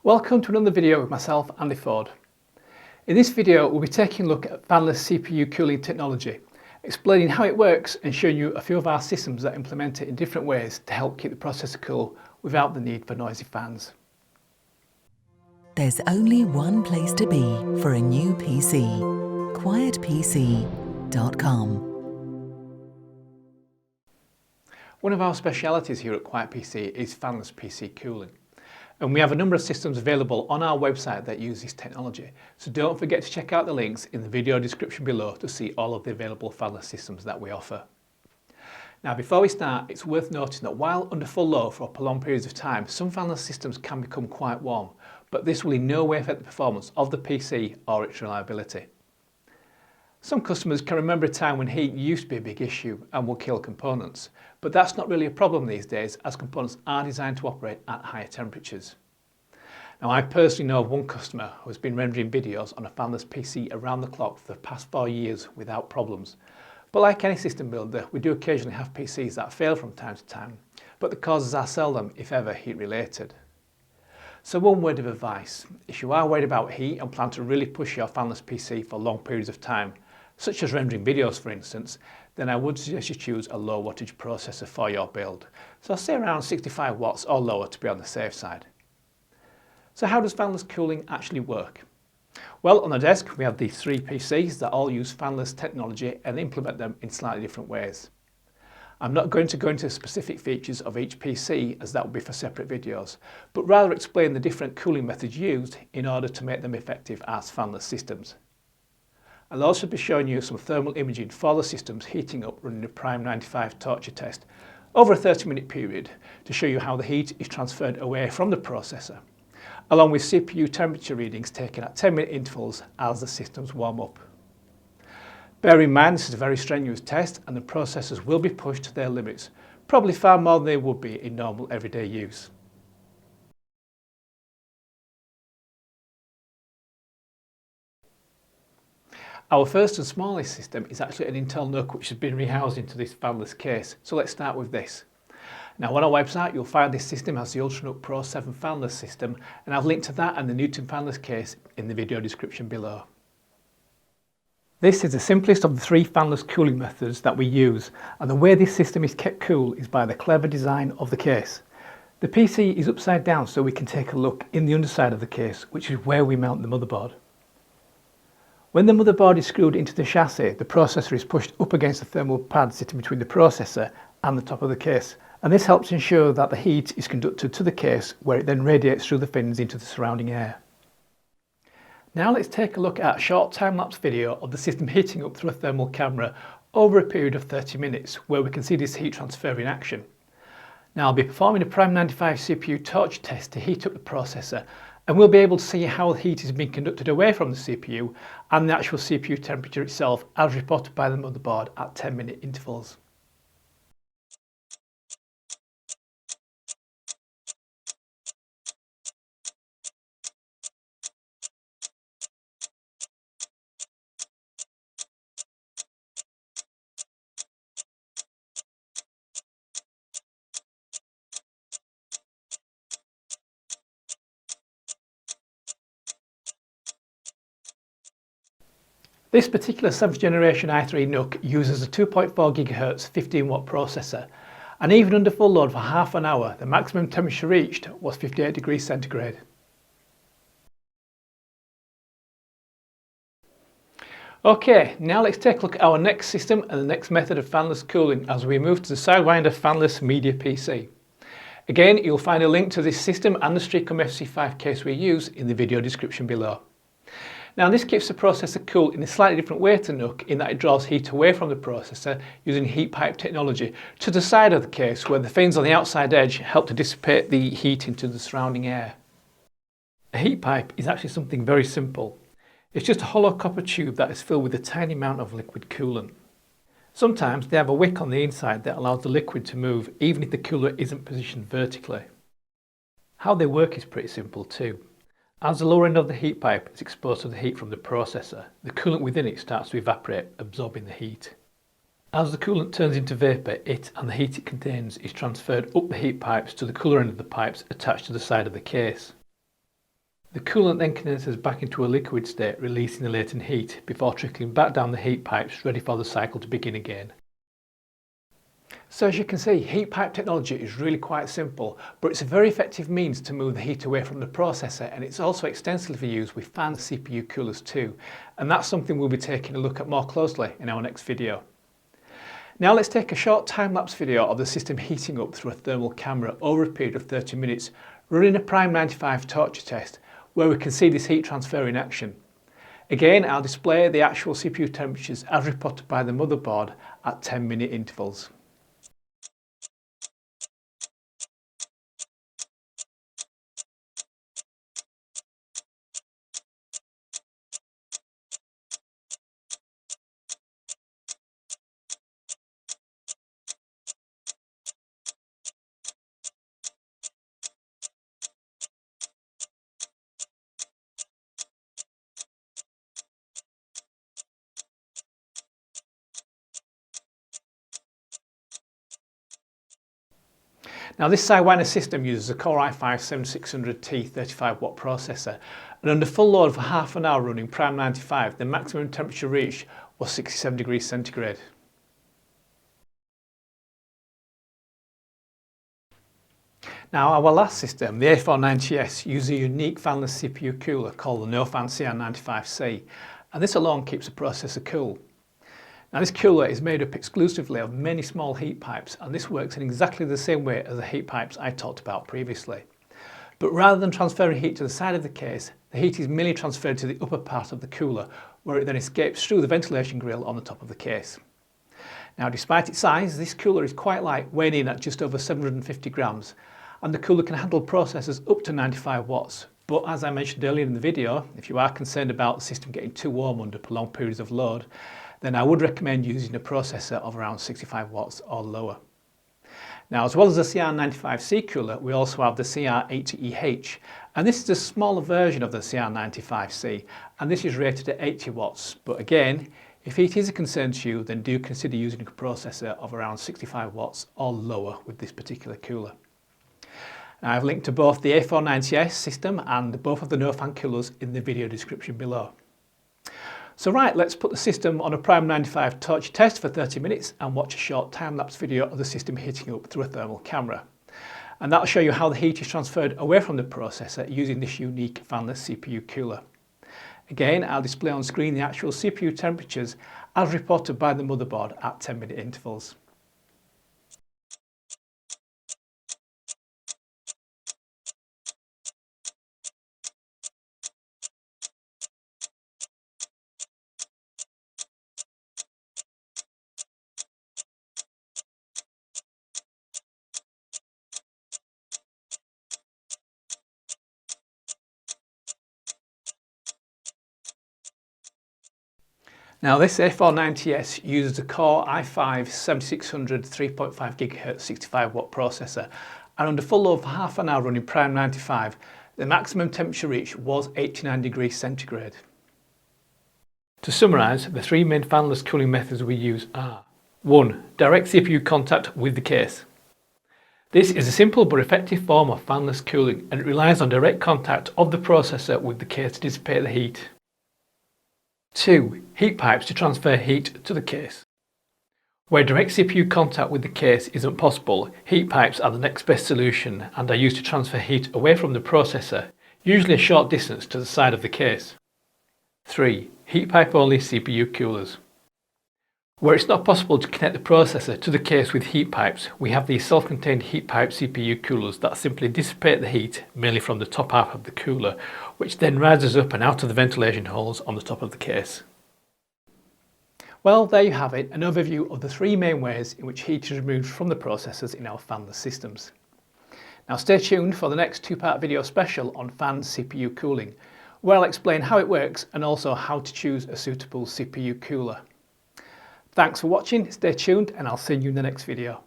Welcome to another video with myself, Andy Ford. In this video we'll be taking a look at Fanless CPU cooling technology, explaining how it works and showing you a few of our systems that implement it in different ways to help keep the processor cool without the need for noisy fans. There's only one place to be for a new PC. QuietPC.com. One of our specialities here at QuietPC is Fanless PC cooling. And we have a number of systems available on our website that use this technology. So don't forget to check out the links in the video description below to see all of the available fanless systems that we offer. Now before we start, it's worth noting that while under full load for prolonged periods of time, some fanless systems can become quite warm, but this will in no way affect the performance of the PC or its reliability. Some customers can remember a time when heat used to be a big issue and will kill components, but that's not really a problem these days as components are designed to operate at higher temperatures. Now I personally know of one customer who has been rendering videos on a fanless PC around the clock for the past 4 years without problems. But like any system builder, we do occasionally have PCs that fail from time to time, but the causes are seldom, if ever, heat related. So one word of advice: if you are worried about heat and plan to really push your fanless PC for long periods of time, such as rendering videos for instance, then I would suggest you choose a low wattage processor for your build. So say around 65 watts or lower to be on the safe side. So how does fanless cooling actually work? Well, on the desk we have these 3 PCs that all use fanless technology and implement them in slightly different ways. I'm not going to go into the specific features of each PC as that would be for separate videos, but rather explain the different cooling methods used in order to make them effective as fanless systems. I'll also be showing you some thermal imaging for the systems heating up running a Prime 95 torture test over a 30-minute period to show you how the heat is transferred away from the processor, along with CPU temperature readings taken at 10-minute intervals as the systems warm up. Bear in mind this is a very strenuous test and the processors will be pushed to their limits, probably far more than they would be in normal everyday use. Our first and smallest system is actually an Intel NUC which has been rehoused into this fanless case, so let's start with this. Now on our website you'll find this system as the UltraNUC Pro 7 fanless system, and I've linked to that and the Newton fanless case in the video description below. This is the simplest of the 3 fanless cooling methods that we use, and the way this system is kept cool is by the clever design of the case. The PC is upside down so we can take a look in the underside of the case, which is where we mount the motherboard. When the motherboard is screwed into the chassis, the processor is pushed up against the thermal pad sitting between the processor and the top of the case, and this helps ensure that the heat is conducted to the case where it then radiates through the fins into the surrounding air. Now let's take a look at a short time-lapse video of the system heating up through a thermal camera over a period of 30 minutes where we can see this heat transfer in action. Now I'll be performing a Prime 95 CPU torch test to heat up the processor, and we'll be able to see how the heat is being conducted away from the CPU and the actual CPU temperature itself as reported by the motherboard at 10-minute intervals. This particular 7th generation i3 NUC uses a 2.4 GHz 15 watt processor, and even under full load for half an hour the maximum temperature reached was 58 degrees centigrade. Okay, now let's take a look at our next system and the next method of fanless cooling as we move to the Sidewinder fanless media PC. Again, you'll find a link to this system and the Streacom FC5 case we use in the video description below. Now this keeps the processor cool in a slightly different way to NUC in that it draws heat away from the processor using heat pipe technology to the side of the case where the fins on the outside edge help to dissipate the heat into the surrounding air. A heat pipe is actually something very simple. It's just a hollow copper tube that is filled with a tiny amount of liquid coolant. Sometimes they have a wick on the inside that allows the liquid to move even if the cooler isn't positioned vertically. How they work is pretty simple too. As the lower end of the heat pipe is exposed to the heat from the processor, the coolant within it starts to evaporate, absorbing the heat. As the coolant turns into vapour, it and the heat it contains is transferred up the heat pipes to the cooler end of the pipes attached to the side of the case. The coolant then condenses back into a liquid state, releasing the latent heat before trickling back down the heat pipes, ready for the cycle to begin again. So as you can see, heat pipe technology is really quite simple, but it's a very effective means to move the heat away from the processor, and it's also extensively used with fanless CPU coolers too, and that's something we'll be taking a look at more closely in our next video. Now let's take a short time-lapse video of the system heating up through a thermal camera over a period of 30 minutes, running a Prime 95 torture test, where we can see this heat transfer in action. Again, I'll display the actual CPU temperatures as reported by the motherboard at 10-minute intervals. Now this Sidewinder system uses a Core i5-7600T 35W processor, and under full load for half an hour running Prime 95, the maximum temperature reached was 67 degrees centigrade. Now our last system, the A490S, uses a unique fanless CPU cooler called the Nofan CR95C, and this alone keeps the processor cool. Now this cooler is made up exclusively of many small heat pipes, and this works in exactly the same way as the heat pipes I talked about previously. But rather than transferring heat to the side of the case, the heat is merely transferred to the upper part of the cooler, where it then escapes through the ventilation grill on the top of the case. Now despite its size, this cooler is quite light, weighing in at just over 750 grams, and the cooler can handle processors up to 95 watts. But as I mentioned earlier in the video, if you are concerned about the system getting too warm under prolonged periods of load, then I would recommend using a processor of around 65 watts or lower. Now, as well as the CR95C cooler, we also have the CR80EH, and this is a smaller version of the CR95C, and this is rated at 80 watts. But again, if heat is a concern to you, then do consider using a processor of around 65 watts or lower with this particular cooler. Now, I've linked to both the A490S system and both of the Nofan coolers in the video description below. So right, let's put the system on a Prime 95 torch test for 30 minutes and watch a short time-lapse video of the system heating up through a thermal camera. And that'll show you how the heat is transferred away from the processor using this unique fanless CPU cooler. Again, I'll display on screen the actual CPU temperatures as reported by the motherboard at 10-minute intervals. Now this A490S uses a Core i5-7600 3.5 GHz 65W processor, and under full load for half an hour running Prime 95, the maximum temperature reached was 89 degrees centigrade. To summarise, the three main fanless cooling methods we use are: 1. Direct CPU contact with the case. This is a simple but effective form of fanless cooling, and it relies on direct contact of the processor with the case to dissipate the heat. 2. Heat pipes to transfer heat to the case. Where direct CPU contact with the case isn't possible, heat pipes are the next best solution and are used to transfer heat away from the processor, usually a short distance to the side of the case. 3. Heat pipe only CPU coolers. Where it's not possible to connect the processor to the case with heat pipes, we have these self-contained heat pipe CPU coolers that simply dissipate the heat mainly from the top half of the cooler, which then rises up and out of the ventilation holes on the top of the case. Well, there you have it, an overview of the three main ways in which heat is removed from the processors in our fanless systems. Now stay tuned for the next two-part video special on fan CPU cooling, where I'll explain how it works and also how to choose a suitable CPU cooler. Thanks for watching, stay tuned, and I'll see you in the next video.